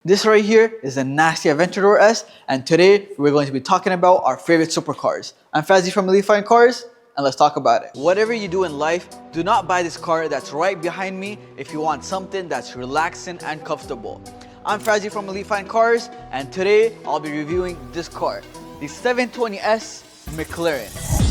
This right here is a nasty Aventador S, and today we're going to be talking about our favorite supercars. I'm Fazzy from Elite Fine Cars, and let's talk about it. Whatever you do in life, do not buy this car that's right behind me if you want something that's relaxing and comfortable. I'm Fazzy from Elite Fine Cars, and today I'll be reviewing this car, the 720S McLaren.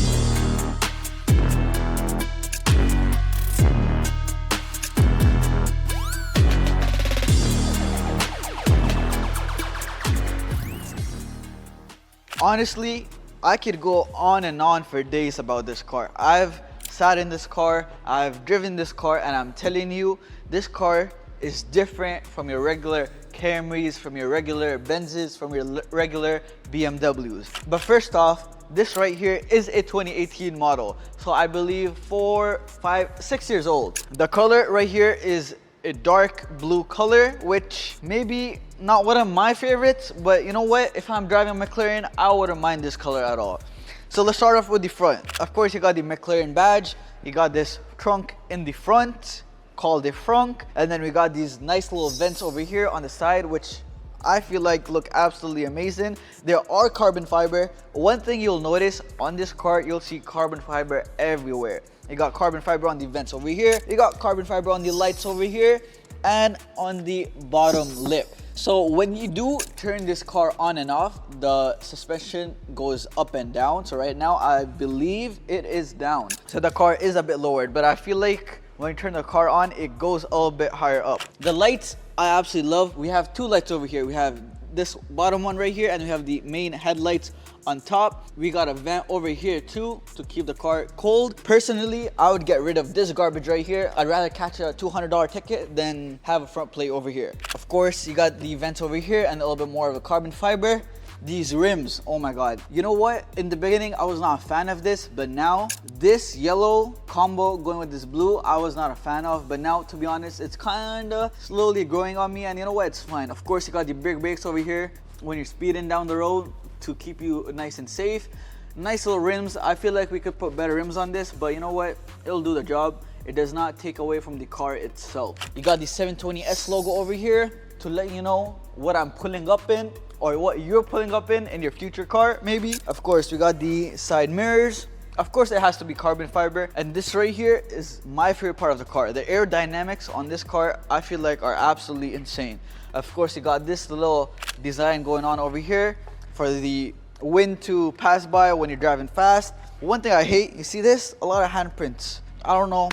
Honestly, I could go on and on for days about this car. I've sat in this car, I've driven this car, and I'm telling you, this car is different from your regular Camrys, from your regular Benzes, from your regular BMWs. But first off, this right here is a 2018 model. So I believe 4, 5, 6 years old. The color right here is a dark blue color, which maybe not one of my favorites, but you know what? If I'm driving a McLaren, I wouldn't mind this color at all. So let's start off with the front. Of course, you got the McLaren badge. You got this trunk in the front called the frunk. And then we got these nice little vents over here on the side, which I feel like look absolutely amazing. There are carbon fiber. One thing you'll notice on this car, you'll see carbon fiber everywhere. You got carbon fiber on the vents over here. You got carbon fiber on the lights over here and on the bottom lip. So when you do turn this car on and off, the suspension goes up and down. So right now, I believe it is down. So the car is a bit lowered, but I feel like when you turn the car on, it goes a little bit higher up. The lights, I absolutely love. We have two lights over here. We have this bottom one right here, and we have the main headlights on top. We got a vent over here too to keep the car cold. Personally, I would get rid of this garbage right here. I'd rather catch a $200 ticket than have a front plate over here. Of course, you got the vents over here and a little bit more of a carbon fiber. These rims, oh my god. You know what? In the beginning, I was not a fan of this, but now this yellow combo going with this blue, I was not a fan of. But now, to be honest, it's kinda slowly growing on me, and you know what? It's fine. Of course, you got the big brakes over here when you're speeding down the road to keep you nice and safe. Nice little rims. I feel like we could put better rims on this, but you know what? It'll do the job. It does not take away from the car itself. You got the 720S logo over here to let you know what I'm pulling up in, or what you're pulling up in your future car, maybe. Of course, we got the side mirrors. Of course, it has to be carbon fiber. And this right here is my favorite part of the car. The aerodynamics on this car, I feel like are absolutely insane. Of course, you got this little design going on over here for the wind to pass by when you're driving fast. One thing I hate, you see this? A lot of handprints. I don't know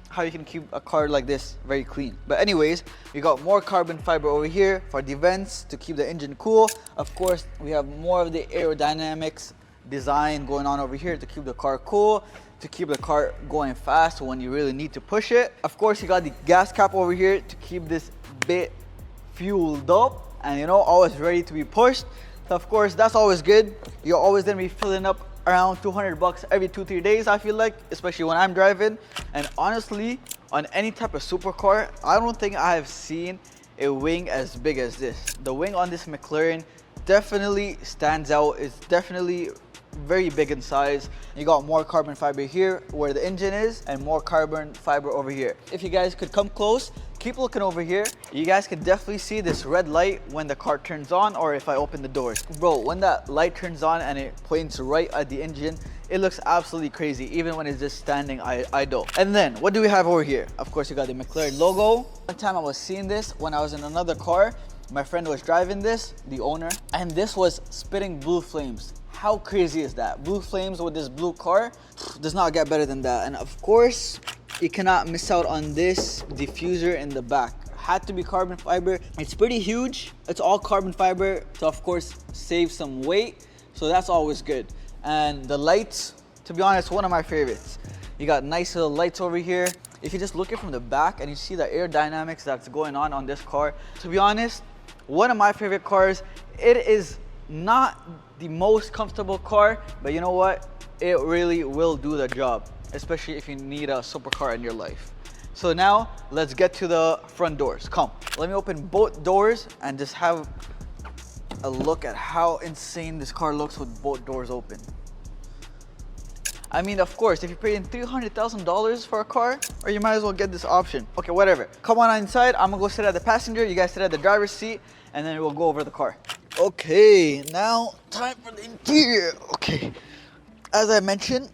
how you can keep a car like this very clean. But anyways, we got more carbon fiber over here for the vents to keep the engine cool. Of course, we have more of the aerodynamics design going on over here to keep the car cool, to keep the car going fast when you really need to push it. Of course, you got the gas cap over here to keep this bit fueled up and, you know, always ready to be pushed. So of course, that's always good. You're always gonna be filling up around $200 every 2-3 days, I feel like, especially when I'm driving. And honestly, on any type of supercar, I don't think I have seen a wing as big as this. The wing on this McLaren definitely stands out. It's definitely very big in size. You got more carbon fiber here where the engine is, and more carbon fiber over here. If you guys could come close, keep looking over here. You guys can definitely see this red light when the car turns on, or if I open the doors. Bro, when that light turns on and it points right at the engine, it looks absolutely crazy, even when it's just standing idle. And then, what do we have over here? Of course, you got the McLaren logo. One time I was seeing this when I was in another car. My friend was driving this, the owner, and this was spitting blue flames. How crazy is that? Blue flames with this blue car does not get better than that. And of course, you cannot miss out on this diffuser in the back. Had to be carbon fiber. It's pretty huge. It's all carbon fiber to, of course, save some weight. So that's always good. And the lights, to be honest, one of my favorites. You got nice little lights over here. If you just look at it from the back and you see the aerodynamics that's going on this car, to be honest, one of my favorite cars. It is not the most comfortable car, but you know what? It really will do the job, especially if you need a supercar in your life. So now let's get to the front doors. Come, let me open both doors and just have a look at how insane this car looks with both doors open. I mean, of course, if you're paying $300,000 for a car, or you might as well get this option. Okay, whatever. Come on inside. I'm gonna go sit at the passenger. You guys sit at the driver's seat, and then we'll go over the car. Okay, now time for the interior. Okay, as I mentioned,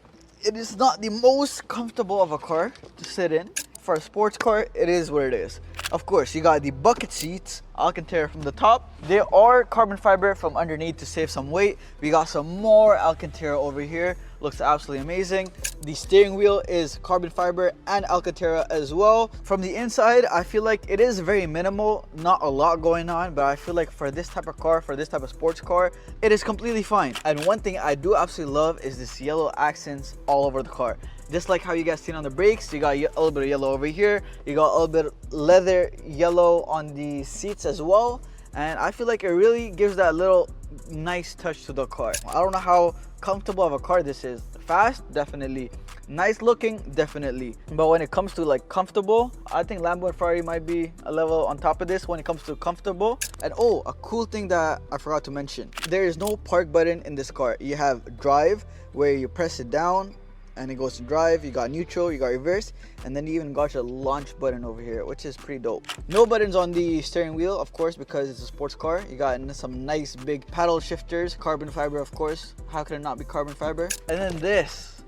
it is not the most comfortable of a car to sit in. For a sports car, it is what it is. Of course, you got the bucket seats, Alcantara from the top. They are carbon fiber from underneath to save some weight. We got some more Alcantara over here. Looks absolutely amazing. The steering wheel is carbon fiber and Alcantara as well. From the inside, I feel like it is very minimal, not a lot going on, but I feel like for this type of car, for this type of sports car, it is completely fine. And one thing I do absolutely love is this yellow accents all over the car. Just like how you guys seen on the brakes, you got a little bit of yellow over here. You got a little bit of leather yellow on the seats as well. And I feel like it really gives that little nice touch to the car. I don't know how comfortable of a car this is. Fast, definitely. Nice looking, definitely. But when it comes to like comfortable, I think Lambo and Ferrari might be a level on top of this when it comes to comfortable. And oh, a cool thing that I forgot to mention. There is no park button in this car. You have drive, where you press it down and it goes to drive. You got neutral, you got reverse, and then you even got your launch button over here, which is pretty dope. No buttons on the steering wheel, of course, because it's a sports car. You got some nice big paddle shifters, carbon fiber, of course. How could it not be carbon fiber? And then this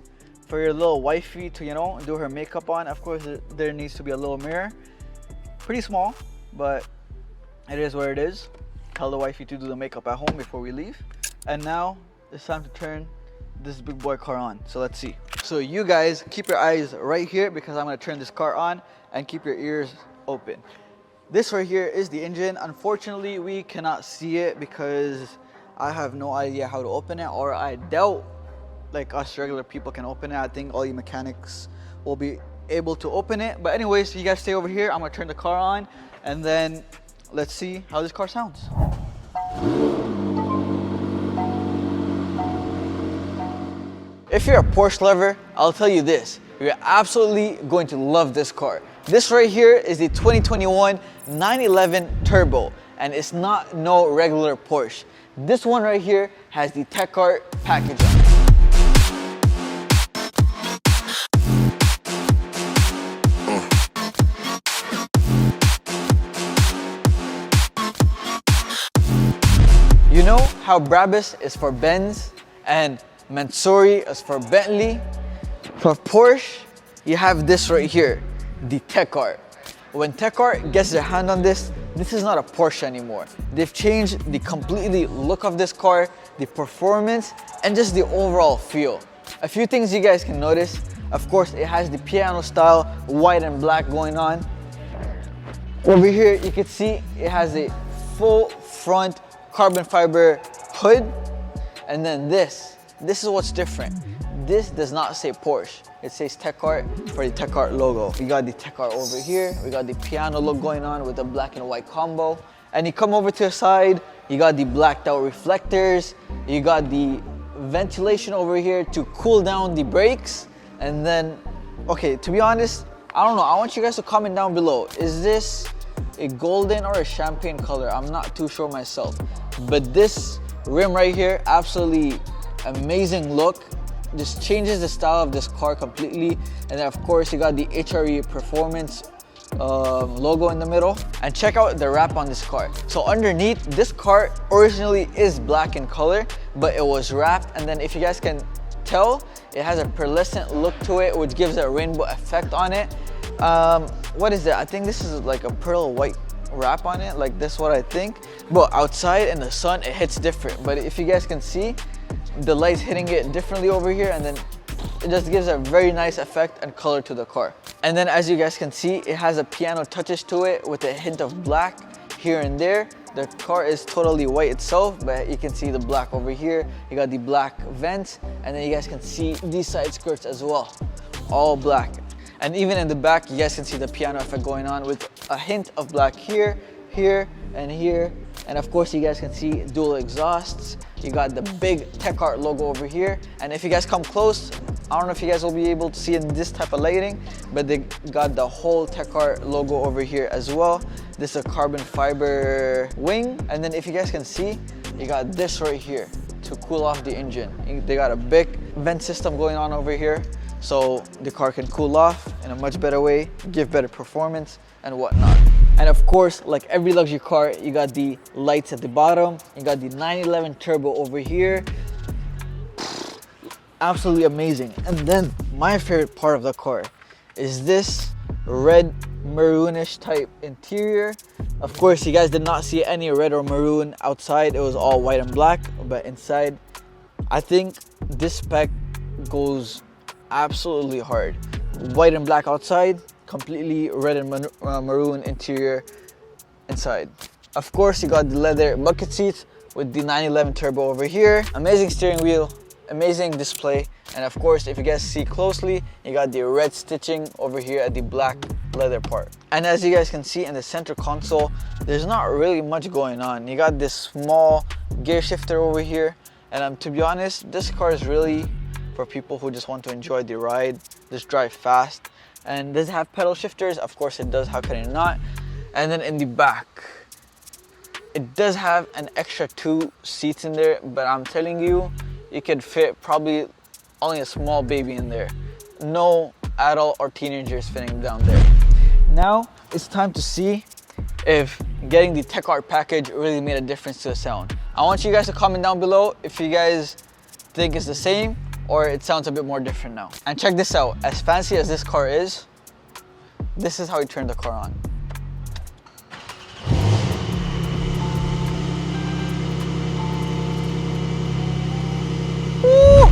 for your little wifey to, you know, do her makeup on. Of course, there needs to be a little mirror. Pretty small, but it is what it is. Tell the wifey to do the makeup at home before we leave. And now it's time to turn this big boy car on. So let's see. So you guys keep your eyes right here because I'm going to turn this car on, and keep your ears open. This right here is the engine. Unfortunately, we cannot see it because I have no idea how to open it, or I doubt like us regular people can open it. I think all you mechanics will be able to open it. But anyways, you guys stay over here. I'm going to turn the car on, and then let's see how this car sounds. If you're a Porsche lover, I'll tell you this, you're absolutely going to love this car. This right here is the 2021 911 Turbo, and it's not no regular Porsche. This one right here has the Tech Art package on it. You know how Brabus is for Benz and Mansouri is for Bentley? For Porsche, you have this right here, the Tech Art. When Tech Art gets their hand on this, this is not a Porsche anymore. They've changed the completely look of this car, the performance, and just the overall feel. A few things you guys can notice. Of course, it has the piano style white and black going on. Over here, you can see it has a full front carbon fiber hood. And then this is what's different. This does not say Porsche. It says Tech Art for the Tech Art logo. We got the Tech Art over here. We got the piano look going on with the black and white combo. And you come over to the side, you got the blacked out reflectors. You got the ventilation over here to cool down the brakes. And then, okay, to be honest, I don't know. I want you guys to comment down below. Is this a golden or a champagne color? I'm not too sure myself. But this rim right here, absolutely amazing look. Just changes the style of this car completely. And then of course you got the HRE Performance logo in the middle. And check out the wrap on this car. So underneath, this car originally is black in color, but it was wrapped. And then if you guys can tell, it has a pearlescent look to it, which gives a rainbow effect on it. What is it? I think this is like a pearl white wrap on it, like this, what I think. But outside in the sun, it hits different. But if you guys can see, the light's hitting it differently over here, and then it just gives a very nice effect and color to the car. And then as you guys can see, it has a piano touches to it with a hint of black here and there. The car is totally white itself, but you can see the black over here. You got the black vents, and then you guys can see these side skirts as well, all black. And even in the back, you guys can see the piano effect going on with a hint of black here, here, and here. And of course, you guys can see dual exhausts. You got the big Tech Art logo over here. And if you guys come close, I don't know if you guys will be able to see in this type of lighting, but they got the whole Tech Art logo over here as well. This is a carbon fiber wing. And then if you guys can see, you got this right here, to cool off the engine. They got a big vent system going on over here, so the car can cool off in a much better way, give better performance and whatnot. And of course, like every luxury car, you got the lights at the bottom, you got the 911 turbo over here. Absolutely amazing. And then my favorite part of the car is this red maroonish type interior. Of course, you guys did not see any red or maroon outside. It was all white and black, but inside, I think this spec goes absolutely hard. White and black outside, completely red and maroon interior inside. Of course, you got the leather bucket seats with the 911 turbo over here. Amazing steering wheel, amazing display, and of course, if you guys see closely, you got the red stitching over here at the black leather part. And as you guys can see in the center console, there's not really much going on. You got this small gear shifter over here, and to be honest, this car is really for people who just want to enjoy the ride, just drive fast. And does it have pedal shifters? Of course it does, how can it not? And then in the back, it does have an extra 2 seats in there, but I'm telling you, you could fit probably only a small baby in there. No adult or teenagers fitting down there. Now it's time to see if getting the Tech Art package really made a difference to the sound. I want you guys to comment down below if you guys think it's the same or it sounds a bit more different now. And check this out, as fancy as this car is, this is how you turn the car on. Woo!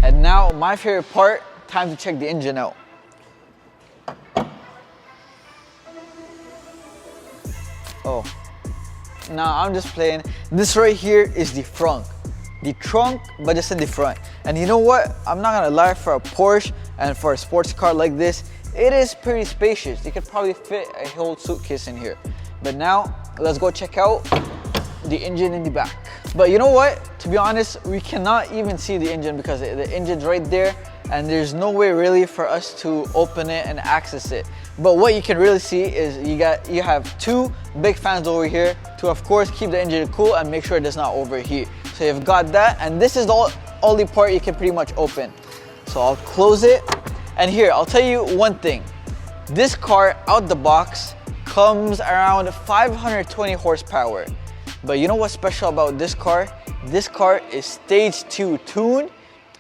And now my favorite part, time to check the engine out. Oh, now I'm just playing. This right here is the front. The trunk, but just in the front. And you know what? I'm not gonna lie, for a Porsche and for a sports car like this, it is pretty spacious. You could probably fit a whole suitcase in here. But now, let's go check out the engine in the back. But you know what? To be honest, we cannot even see the engine because the engine's right there and there's no way really for us to open it and access it. But what you can really see is you have 2 big fans over here to of course keep the engine cool and make sure it does not overheat. So you've got that, and this is the only part you can pretty much open. So I'll close it, and here, I'll tell you one thing. This car out the box comes around 520 horsepower. But you know what's special about this car? This car is stage 2 tuned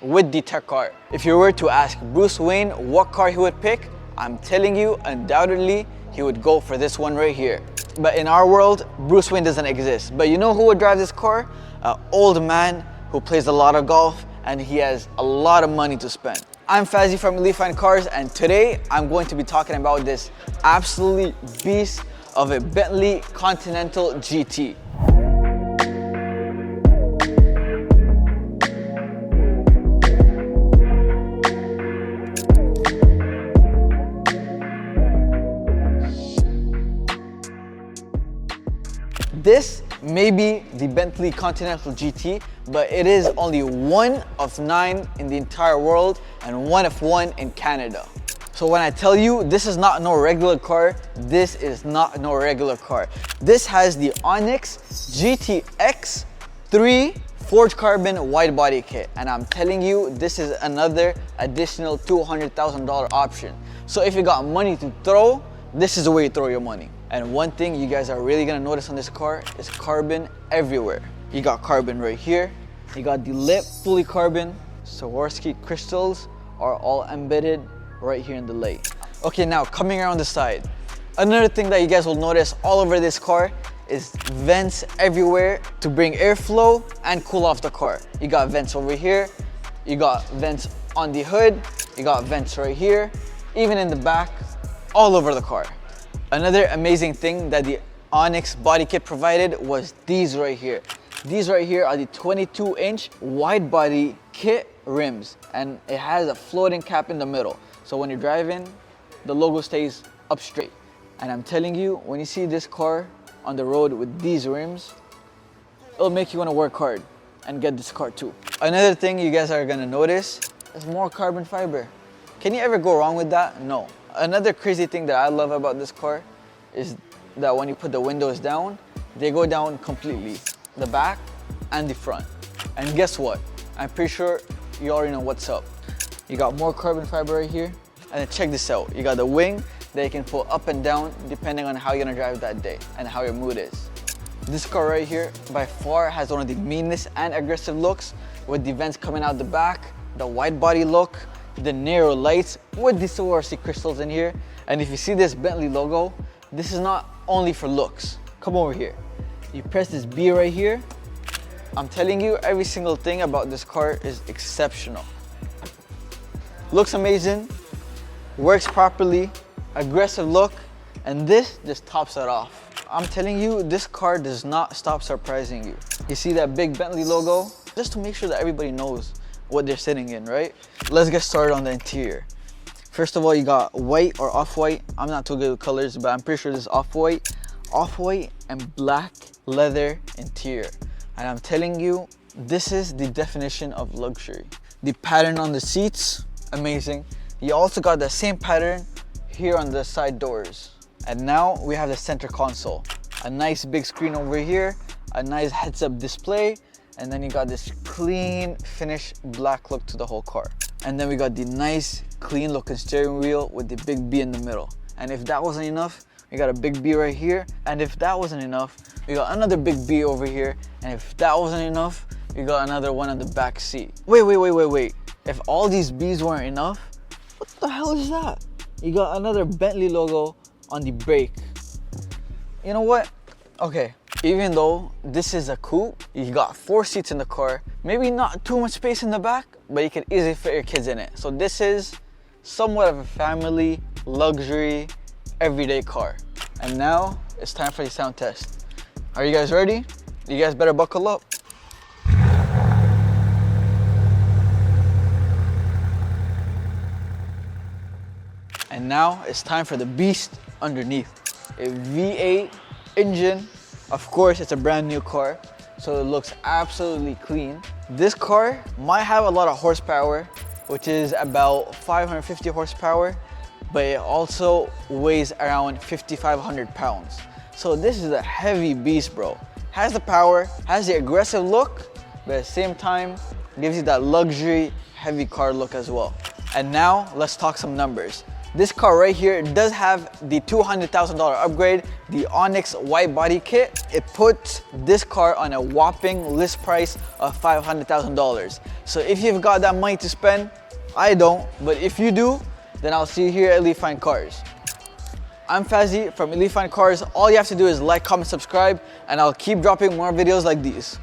with the Tech Art. If you were to ask Bruce Wayne what car he would pick, I'm telling you, undoubtedly, he would go for this one right here. But in our world, Bruce Wayne doesn't exist. But you know who would drive this car? An old man who plays a lot of golf and he has a lot of money to spend. I'm Fazzy from Elite Fine Cars, and today I'm going to be talking about this absolutely beast of a Bentley Continental GT. This may be the Bentley Continental GT, but it is only one of 9 in the entire world and one of 1 in Canada. So when I tell you this is not no regular car, this is not no regular car. This has the Onyx GTX 3 forged carbon wide body kit, and I'm telling you, this is another additional $200,000 option. So if you got money to throw, this is the way you throw your money. And one thing you guys are really gonna notice on this car is carbon everywhere. You got carbon right here, you got the lip fully carbon, Swarovski crystals are all embedded right here in the lid. Okay, now coming around the side. Another thing that you guys will notice all over this car is vents everywhere to bring airflow and cool off the car. You got vents over here, you got vents on the hood, you got vents right here, even in the back, all over the car. Another amazing thing that the Onyx body kit provided was these right here. These right here are the 22-inch wide body kit rims, and it has a floating cap in the middle. So when you're driving, the logo stays up straight. And I'm telling you, when you see this car on the road with these rims, it'll make you want to work hard and get this car too. Another thing you guys are gonna notice It's more carbon fiber. Can you ever go wrong with that? No. Another crazy thing that I love about this car is that when you put the windows down, they go down completely. The back and the front. And guess what? I'm pretty sure you already know what's up. You got more carbon fiber right here. And then check this out. You got the wing that you can pull up and down depending on how you're gonna drive that day and how your mood is. This car right here by far has one of the meanest and aggressive looks, with the vents coming out the back, the wide body look, the narrow lights with the Swarovski crystals in here. And if you see this Bentley logo, this is not only for looks. Come over here. You press this B right here. I'm telling you, every single thing about this car is exceptional. Looks amazing, works properly, aggressive look, and this just tops it off. I'm telling you, this car does not stop surprising you. You see that big Bentley logo? Just to make sure that everybody knows what they're sitting in, right? Let's get started on the interior. First of all, you got white or off-white. I'm not too good with colors, but I'm pretty sure this is off-white. Off-white and black leather interior. And I'm telling you, this is the definition of luxury. The pattern on the seats, amazing. You also got the same pattern here on the side doors. And now we have the center console. A nice big screen over here, a nice heads-up display, and then you got this clean finish black look to the whole car. And then we got the nice clean looking steering wheel with the big B in the middle. And if that wasn't enough, we got a big B right here. And if that wasn't enough, we got another big B over here. And if that wasn't enough, we got another one on the back seat. Wait. If all these B's weren't enough, what the hell is that? You got another Bentley logo on the brake. You know what? Okay, even though this is a coupe, you got 4 seats in the car, maybe not too much space in the back, but you can easily fit your kids in it. So this is somewhat of a family, luxury, everyday car. And now it's time for the sound test. Are you guys ready? You guys better buckle up. And now it's time for the beast underneath. A V8 engine. Of course, it's a brand new car, so it looks absolutely clean. This car might have a lot of horsepower, which is about 550 horsepower, but it also weighs around 5,500 pounds. So this is a heavy beast, bro. Has the power, has the aggressive look, but at the same time, gives you that luxury, heavy car look as well. And now, let's talk some numbers. This car right here does have the $200,000 upgrade, the Onyx white body kit. It puts this car on a whopping list price of $500,000. So if you've got that money to spend, I don't, but if you do, then I'll see you here at Elite Fine Cars. I'm Fazzy from Elite Fine Cars. All you have to do is like, comment, subscribe, and I'll keep dropping more videos like these.